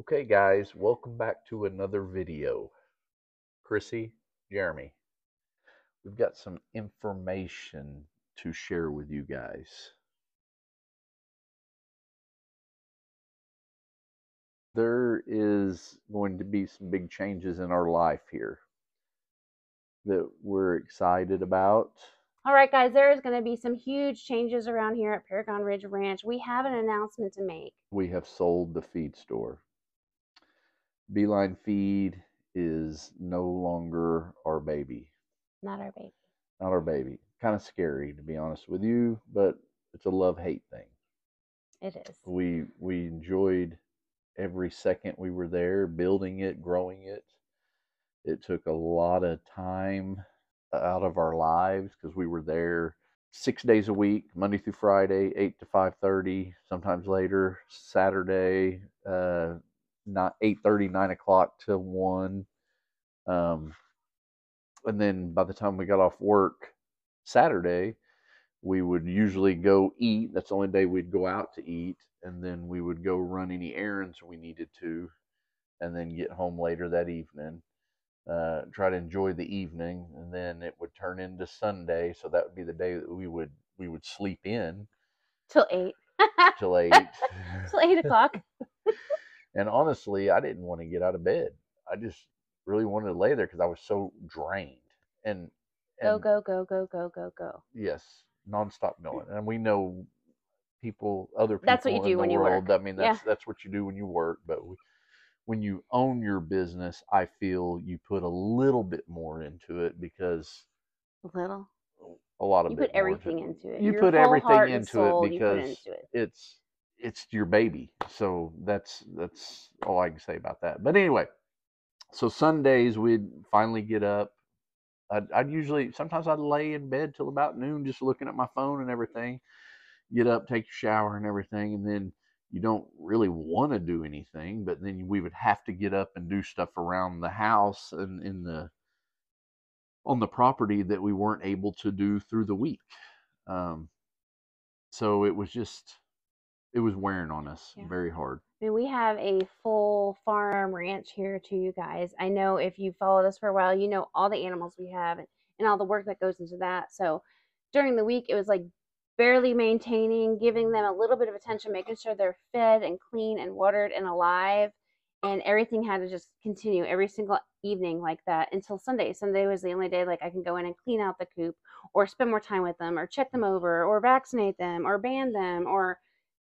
Okay guys, welcome back to another video. Chrissy, Jeremy, we've got some information to share with you guys. There is going to be some big changes in our life here that we're excited about. All right, guys, there is going to be some huge changes around here at Paragon Ridge Ranch. We have an announcement to make. We have sold the feed store. Beeline Feed is no longer our baby. Not our baby. Not our baby. Kind of scary, to be honest with you, but it's a love-hate thing. It is. We enjoyed every second we were there, building it, growing it. It took a lot of time out of our lives because we were there 6 days a week, Monday through Friday, 8 to 5:30, sometimes later, Saturday, not 8:30, 9 o'clock till 1. And then by the time we got off work Saturday, we would usually go eat. That's the only day we'd go out to eat. And then we would go run any errands we needed to, and then get home later that evening. Try to enjoy the evening, and then it would turn into Sunday. So that would be the day that we would sleep in till 8. Till 8. Till 8 o'clock. And honestly, I didn't want to get out of bed. I just really wanted to lay there because I was so drained. And go, go, go, go, go, go, go. Yes, nonstop going. And we know other people that's what you do when you work. I mean, that's what you do when you work. But when you own your business, I feel you put a little bit more into it because a lot of you put everything into it. You put everything into it because it's your baby. So that's all I can say about that. But anyway, so Sundays we'd finally get up. Sometimes I'd lay in bed till about noon just looking at my phone and everything. Get up, take your shower and everything, and then you don't really want to do anything, but then we would have to get up and do stuff around the house and on the property that we weren't able to do through the week. So it was wearing on us very hard. I mean, we have a full farm ranch here to you guys. I know if you followed us for a while, you know all the animals we have and all the work that goes into that. So during the week, it was like barely maintaining, giving them a little bit of attention, making sure they're fed and clean and watered and alive. And everything had to just continue every single evening like that until Sunday. Sunday was the only day like I can go in and clean out the coop or spend more time with them or check them over or vaccinate them or band them or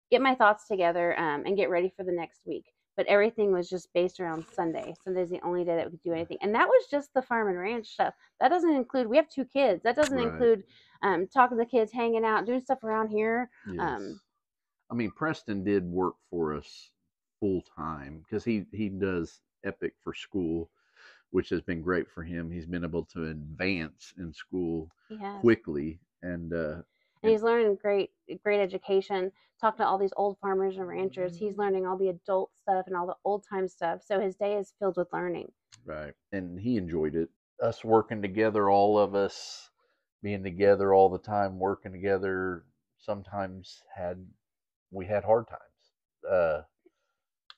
get my thoughts together and get ready for the next week. But everything was just based around Sunday. Sunday's the only day that we could do anything. And that was just the farm and ranch stuff. That doesn't include, we have 2 kids. That doesn't include talking to the kids, hanging out, doing stuff around here. Yes. I mean, Preston did work for us full time because he does Epic for school, which has been great for him. He's been able to advance in school quickly. And he's learning great education, talking to all these old farmers and ranchers. He's learning all the adult stuff and all the old time stuff. So his day is filled with learning. Right. And he enjoyed it. Us working together, all of us being together all the time, working together, sometimes we had hard times.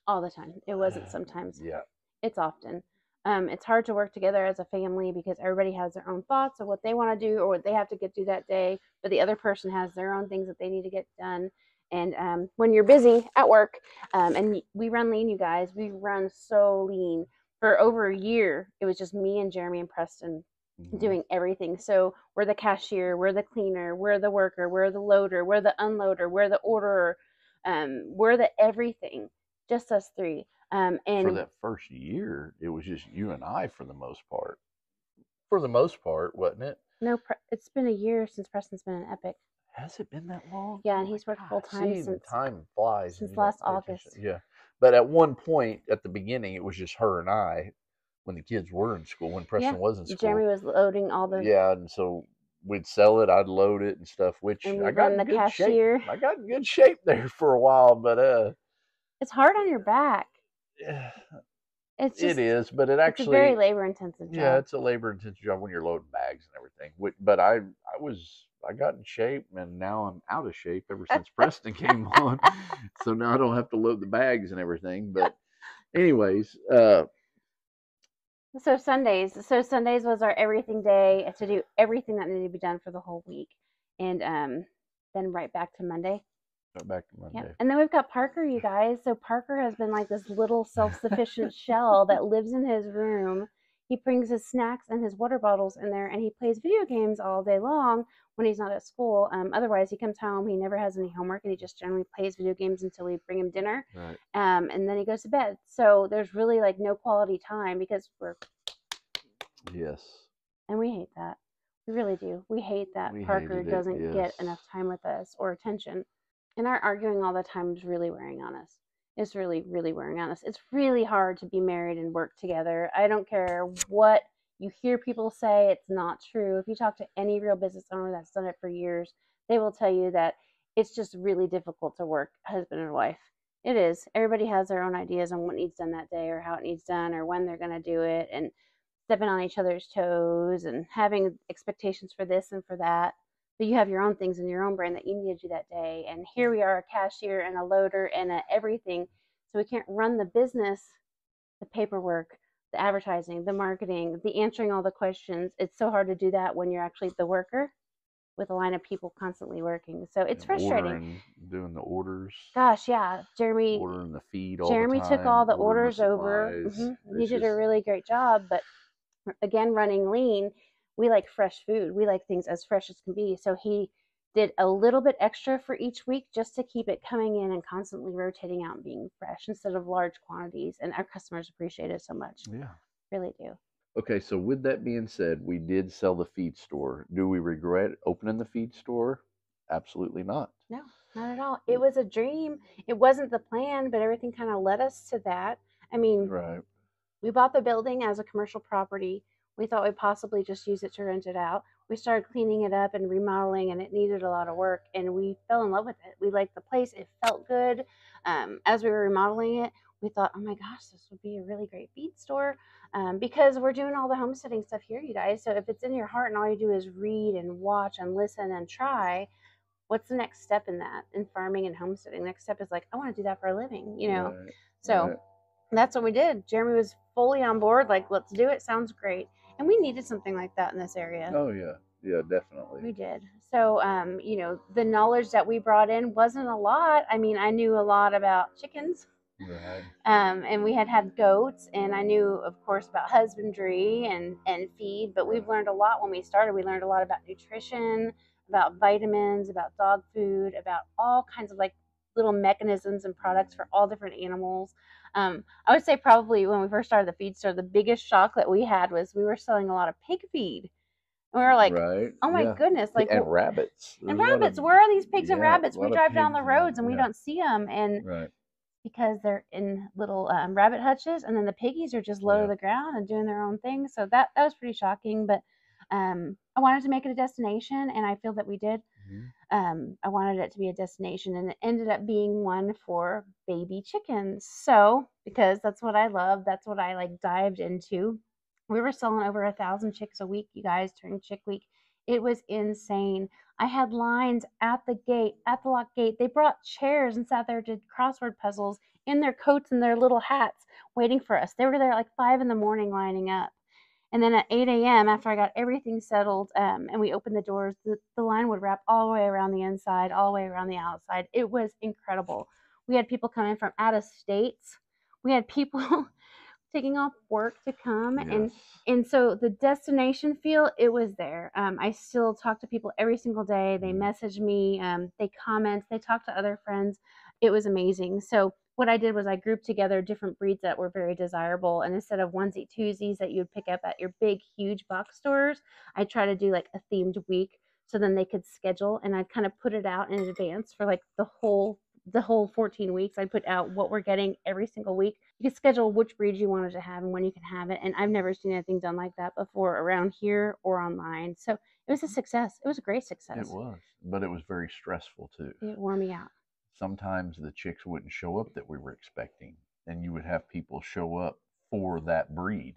All the time. It wasn't sometimes. Yeah. It's often. It's hard to work together as a family because everybody has their own thoughts of what they want to do or what they have to get through that day, but the other person has their own things that they need to get done. And when you're busy at work, and we run lean, you guys, we run so lean. For over a year, it was just me and Jeremy and Preston doing everything. So we're the cashier, we're the cleaner, we're the worker, we're the loader, we're the unloader, we're the orderer, we're the everything, just us 3. And for that first year, it was just you and I for the most part. For the most part, wasn't it? No, it's been a year since Preston's been in Epic. Has it been that long? Yeah, and he's worked full time since time flies. Since last August. Yeah, but at one point at the beginning, it was just her and I when the kids were in school. When Preston was in school, Jeremy was loading all the. Yeah, and so we'd sell it, I'd load it and stuff. Which I got in good cashier. Shape. I got in good shape there for a while, but it's hard on your back. It's just, it is, but it's a very labor intensive job. Yeah, it's a labor intensive job when you're loading bags and everything. But I got in shape, and now I'm out of shape ever since Preston came on. So now I don't have to load the bags and everything. But Anyways, So Sundays was our everything day to do everything that needed to be done for the whole week, and then right back to Monday. back to Yeah, Monday. and then we've got Parker, you guys. So Parker has been like this little self-sufficient shell that lives in his room. He brings his snacks and his water bottles in there, and he plays video games all day long when he's not at school. Otherwise, he comes home, he never has any homework, and he just generally plays video games until we bring him dinner. Right. And then he goes to bed. So there's really like no quality time because we're Yes. and we hate that. We really do. We hate that We Parker hated it, doesn't get yes. enough time with us or attention. And our arguing all the time is really wearing on us. It's really, really wearing on us. It's really hard to be married and work together. I don't care what you hear people say, it's not true. If you talk to any real business owner that's done it for years, they will tell you that it's just really difficult to work husband and wife. It is. Everybody has their own ideas on what needs done that day or how it needs done or when they're going to do it. And stepping on each other's toes and having expectations for this and for that. But you have your own things in your own brain that you need to do that day. And here we are, a cashier and a loader and a everything. So we can't run the business, the paperwork, the advertising, the marketing, the answering all the questions. It's so hard to do that when you're actually the worker with a line of people constantly working. So it's frustrating. Doing the orders. Gosh, yeah. Jeremy Ordering the feed all Jeremy the time. took all the ordering orders over. He did a really great job, but again, running lean, we like fresh food. We like things as fresh as can be. So he did a little bit extra for each week just to keep it coming in and constantly rotating out and being fresh instead of large quantities. And our customers appreciate it so much. Yeah. Really do. Okay, so with that being said, we did sell the feed store. Do we regret opening the feed store? Absolutely not. No, not at all. It was a dream. It wasn't the plan, but everything kind of led us to that. I mean, Right. we bought the building as a commercial property. We thought we'd possibly just use it to rent it out. We started cleaning it up and remodeling, and it needed a lot of work. And we fell in love with it. We liked the place. It felt good. As we were remodeling it, we thought, oh my gosh, this would be a really great feed store because we're doing all the homesteading stuff here, you guys. So if it's in your heart and all you do is read and watch and listen and try, what's the next step in that in farming and homesteading? Next step is like, I want to do that for a living, you know? Right. So Right. that's what we did. Jeremy was fully on board, like, let's do it. Sounds great. And we needed something like that in this area. Oh yeah. Yeah, definitely. We did. So, you know, the knowledge that we brought in wasn't a lot. I mean, I knew a lot about chickens. Right. And we had goats, and I knew, of course, about husbandry and feed. But we've learned a lot when we started. We learned a lot about nutrition, about vitamins, about dog food, about all kinds of like little mechanisms and products for all different animals. I would say probably when we first started the feed store, the biggest shock that we had was we were selling a lot of pig feed. And we were like, Right. oh my Yeah. goodness, like And rabbits. and There's a lot rabbits. of- Where are these pigs and yeah, rabbits? a We lot of drive down the pigs roads and we yeah. don't see them, and Right. because they're in little rabbit hutches, and then the piggies are just low Yeah. to the ground and doing their own thing. So that was pretty shocking. But I wanted to make it a destination, and I feel that we did. I wanted it to be a destination, and it ended up being one for baby chickens. So because that's what I love, that's what I like dived into. We were selling over 1,000 chicks a week, you guys, during Chick Week. It was insane. I had lines at the gate, at the lock gate. They brought chairs and sat there, did crossword puzzles in their coats and their little hats, waiting for us. They were there like 5 in the morning lining up. And then at 8 a.m., after I got everything settled and we opened the doors, the line would wrap all the way around the inside, all the way around the outside. It was incredible. We had people coming from out of states. We had people taking off work to come. Yes. And so the destination feel, it was there. I still talk to people every single day. They message me, they comment, they talk to other friends. It was amazing. So what I did was I grouped together different breeds that were very desirable. And instead of onesie twosies that you would pick up at your big, huge box stores, I try to do like a themed week so then they could schedule. And I'd kind of put it out in advance for like the whole 14 weeks. I put out what we're getting every single week. You could schedule which breeds you wanted to have and when you can have it. And I've never seen anything done like that before around here or online. So it was a success. It was a great success. It was, but it was very stressful too. It wore me out. Sometimes the chicks wouldn't show up that we were expecting, and you would have people show up for that breed,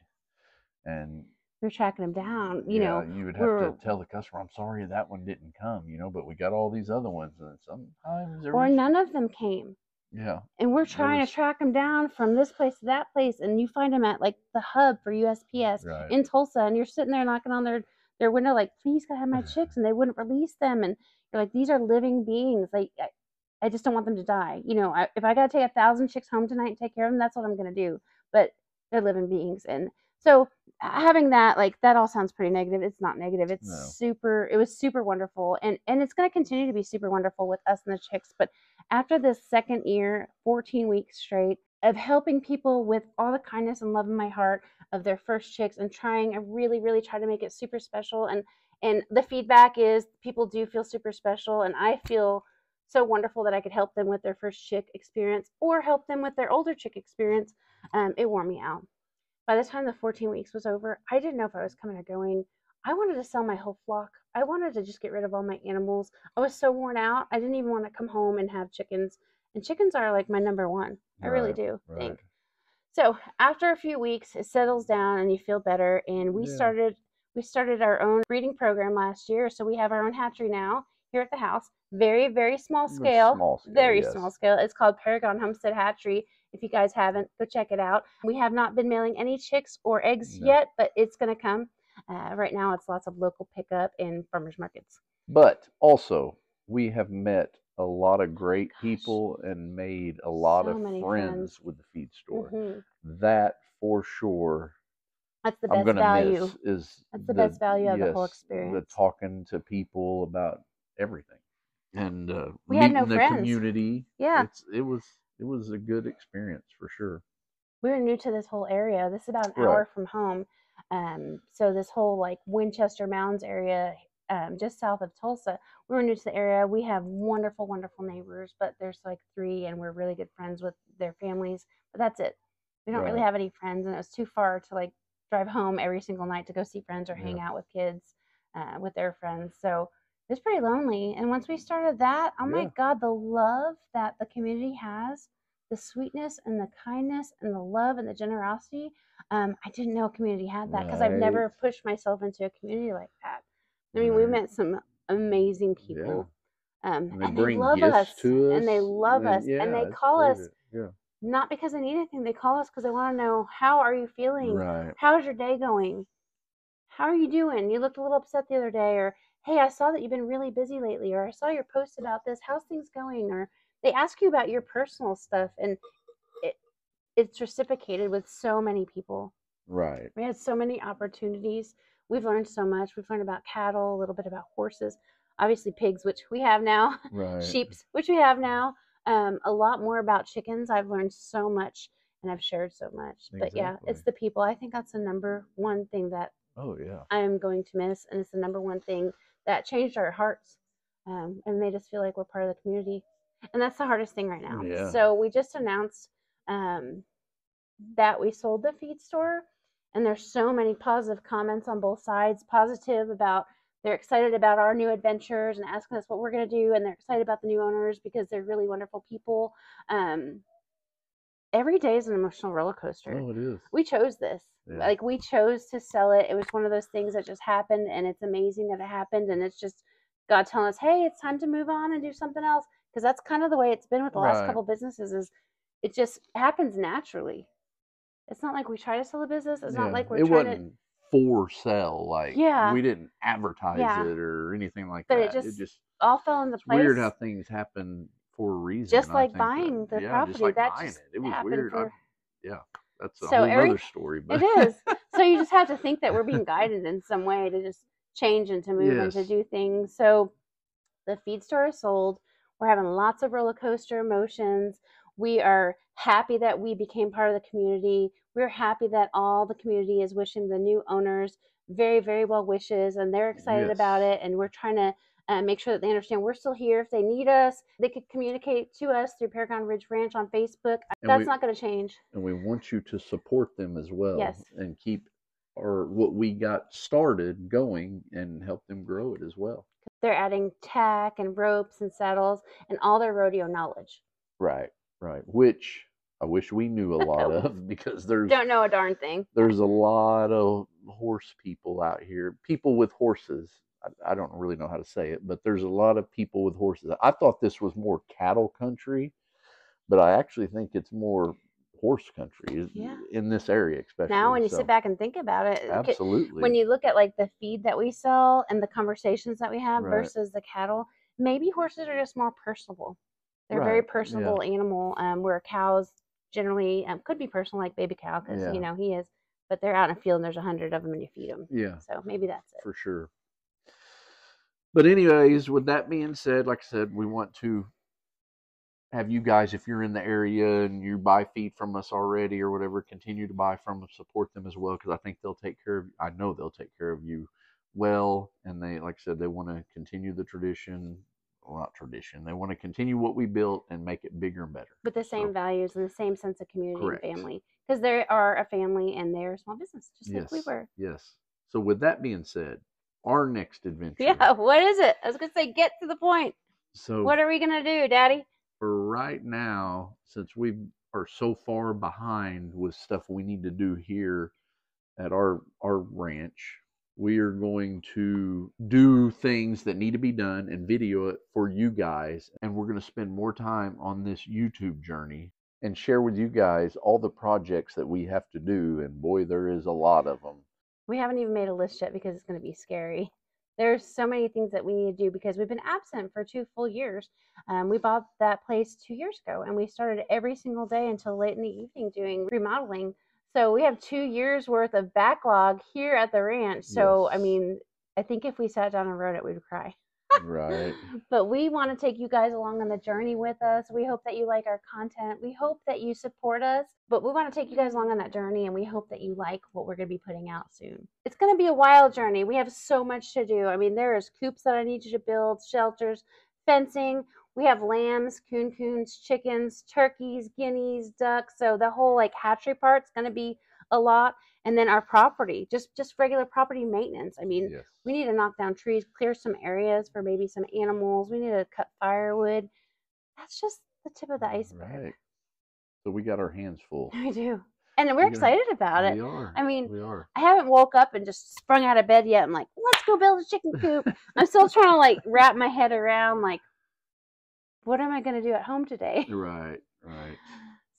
and you're tracking them down. You know, you would have to tell the customer, "I'm sorry that one didn't come," but we got all these other ones, and sometimes or none of them came. Yeah. And we're trying to track them down from this place to that place, and you find them at like the hub for USPS Right. in Tulsa, and you're sitting there knocking on their window like, please, can I have my chicks? And they wouldn't release them, and you're like, these are living beings. Like, I just don't want them to die. You know, if I got to take 1,000 chicks home tonight and take care of them, that's what I'm going to do. But they're living beings. And so having that, like, that all sounds pretty negative. It's not negative. It's it was super wonderful. And it's going to continue to be super wonderful with us and the chicks. But after this second year, 14 weeks straight of helping people with all the kindness and love in my heart of their first chicks and I really, really try to make it super special. And the feedback is people do feel super special. And I feel so wonderful that I could help them with their first chick experience or help them with their older chick experience. It wore me out. By the time the 14 weeks was over, I didn't know if I was coming or going. I wanted to sell my whole flock. I wanted to just get rid of all my animals. I was so worn out. I didn't even want to come home and have chickens. And chickens are like my number one. I really do think. So after a few weeks, it settles down and you feel better. And we started our own breeding program last year. So we have our own hatchery now here at the house. Very, very small scale. Very small scale. It's called Paragon Homestead Hatchery. If you guys haven't, go check it out. We have not been mailing any chicks or eggs yet, but it's going to come. Right now, it's lots of local pickup in farmers markets. But also, we have met a lot of great people and made a lot of friends with the feed store. That for sure. That's the best value. That's the best value of the whole experience. The talking to people about everything and we had no meeting the friends. Community. Yeah, it was a good experience for sure. We were new to this whole area. This is about an hour from home. So this whole like Winchester Mounds area, just south of Tulsa, we were new to the area. We have wonderful, wonderful neighbors, but there's like 3 and we're really good friends with their families, but that's it. We don't really have any friends, and it was too far to like drive home every single night to go see friends or hang out with kids, with their friends. So it was pretty lonely. And once we started that, oh my God, the love that the community has, the sweetness and the kindness and the love and the generosity. I didn't know a community had that because I've never pushed myself into a community like that. I mean, we met some amazing people. And they love us. And they love us. And they call us not because they need anything. They call us because they want to know, how are you feeling? How's your day going? How are you doing? You looked a little upset the other day. Or, hey, I saw that you've been really busy lately. Or I saw your post about this. How's things going? Or they ask you about your personal stuff, and it's reciprocated with so many people. Right. We had so many opportunities. We've learned so much. We've learned about cattle, a little bit about horses, obviously pigs, which we have now, sheep, which we have now, a lot more about chickens. I've learned so much, and I've shared so much. But yeah, it's the people. I think that's the number one thing that I am going to miss, and it's the number one thing that changed our hearts and made us feel like we're part of the community. And that's the hardest thing right now. Yeah. So we just announced that we sold the feed store, and there's so many positive comments on both sides. Positive about they're excited about our new adventures and asking us what we're going to do, and they're excited about the new owners because they're really wonderful people. Every day is an emotional roller coaster. Oh, it is. We chose this. Like, we chose to sell it. It was one of those things that just happened, and it's amazing that it happened, and it's just God telling us, hey, it's time to move on and do something else. Because that's kind of the way it's been with the last couple businesses, is it just happens naturally. It's not like we try to sell a business. It's not like we're trying to for sale. Like, we didn't advertise it or anything like that. But it just all fell into place. Weird how things happen for a reason. Just like buying the property. Just like that buying just it. It was weird. That's a whole other story. But it is. So you just have to think that we're being guided in some way to just change and to move and to do things. So the feed store is sold. We're having lots of roller coaster emotions. We are happy that we became part of the community. We're happy that all the community is wishing the new owners very, very well wishes, and they're excited about it. And we're trying to make sure that they understand we're still here. If they need us, they could communicate to us through Paragon Ridge Ranch on Facebook. That's not going to change. And we want you to support them as well. Yes. And keep what we got started going and help them grow it as well. They're adding tack and ropes and saddles and all their rodeo knowledge. Right. Which I wish we knew a lot of, because don't know a darn thing. There's a lot of horse people out here, people with horses. I don't really know how to say it, but there's a lot of people with horses. I thought this was more cattle country, but I actually think it's more horse country Yeah. in this area, especially. Now, when you So, sit back and think about it, absolutely. when you look at like the feed that we sell and the conversations that we have Right. versus the cattle, maybe horses are just more personable. They're a very Right, personable animal. Where cows generally could be personal, like baby cow, because Yeah. you know he is. But they're out in the field and there's 100 of them and you feed them. Yeah, So maybe that's it. for sure. But anyways, with that being said, like I said, we want to have you guys, if you're in the area and you buy feed from us already or whatever, continue to buy from them, support them as well, because I think they'll take care of, I know they'll take care of you well. And they, like I said, they want to continue the tradition, well, not tradition, they want to continue what we built and make it bigger and better. With the same values and the same sense of community Correct. and family. Because they are a family and they're a small business, just Yes, like we were. yes. So with that being said, our next adventure. Yeah, what is it? I was going to say, get to the point. So what are we going to do, Daddy? For right now, since we are so far behind with stuff we need to do here at our ranch, we are going to do things that need to be done and video it for you guys. And we're going to spend more time on this YouTube journey and share with you guys all the projects that we have to do. And boy, there is a lot of them. We haven't even made a list yet because it's going to be scary. There's so many things that we need to do because we've been absent for 2 full years. We bought that place 2 years ago and we started every single day until late in the evening doing remodeling. So we have 2 years worth of backlog here at the ranch. So, Yes. I mean, I think if we sat down and wrote it, we'd cry. Right. But we want to take you guys along on the journey with us. We hope that you like our content. We hope that you support us. But we want to take you guys along on that journey, and we hope that you like what we're going to be putting out soon. It's going to be a wild journey. We have so much to do. I mean, there is coops that I need you to build, shelters, fencing. We have lambs, coons, chickens, turkeys, guineas, ducks. So the whole like hatchery part's going to be a lot. And then our property, just regular property maintenance. I mean, Yes. We need to knock down trees, clear some areas for maybe some animals. We need to cut firewood. That's just the tip of the iceberg. Right. So we got our hands full. We do. And we're excited about it. We are. I mean, we are. I haven't woke up and just sprung out of bed yet. I'm like, let's go build a chicken coop. I'm still trying to like wrap my head around like, what am I going to do at home today? Right, right.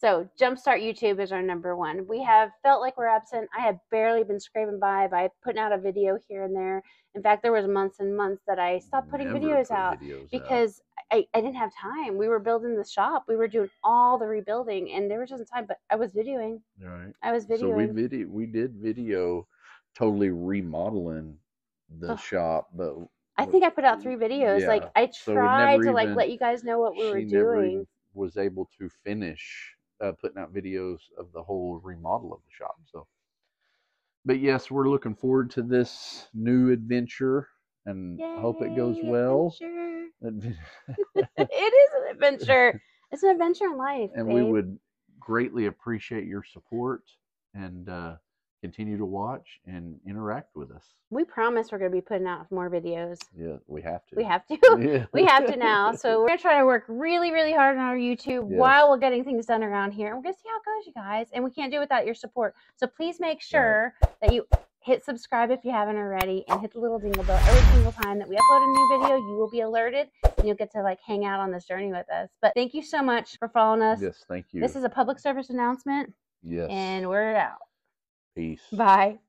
So Jumpstart YouTube is our number one. We have felt like we're absent. I have barely been scraping by putting out a video here and there. In fact, there was months and months that I stopped putting videos out because I didn't have time. We were building the shop. We were doing all the rebuilding and there was just time, but I was videoing. Right. I was videoing. So we did video totally remodeling the shop, but I think I put out 3 videos. Yeah. Like I tried to like let you guys know what we were she never doing. even was able to finish putting out videos of the whole remodel of the shop. So, but yes, we're looking forward to this new adventure and hope it goes well. It is an adventure. It's an adventure in life. And babe. we would greatly appreciate your support and continue to watch and interact with us. We promise we're going to be putting out more videos. Yeah, we have to. We have to. Yeah. We have to now. So we're going to try to work really, really hard on our YouTube while we're getting things done around here. And we're going to see how it goes, you guys. And we can't do it without your support. So please make sure that you hit subscribe if you haven't already and hit the little dingle bell. Every single time that we upload a new video, you will be alerted and you'll get to like hang out on this journey with us. But thank you so much for following us. Yes, thank you. This is a public service announcement. Yes. And we're out. Peace. Bye.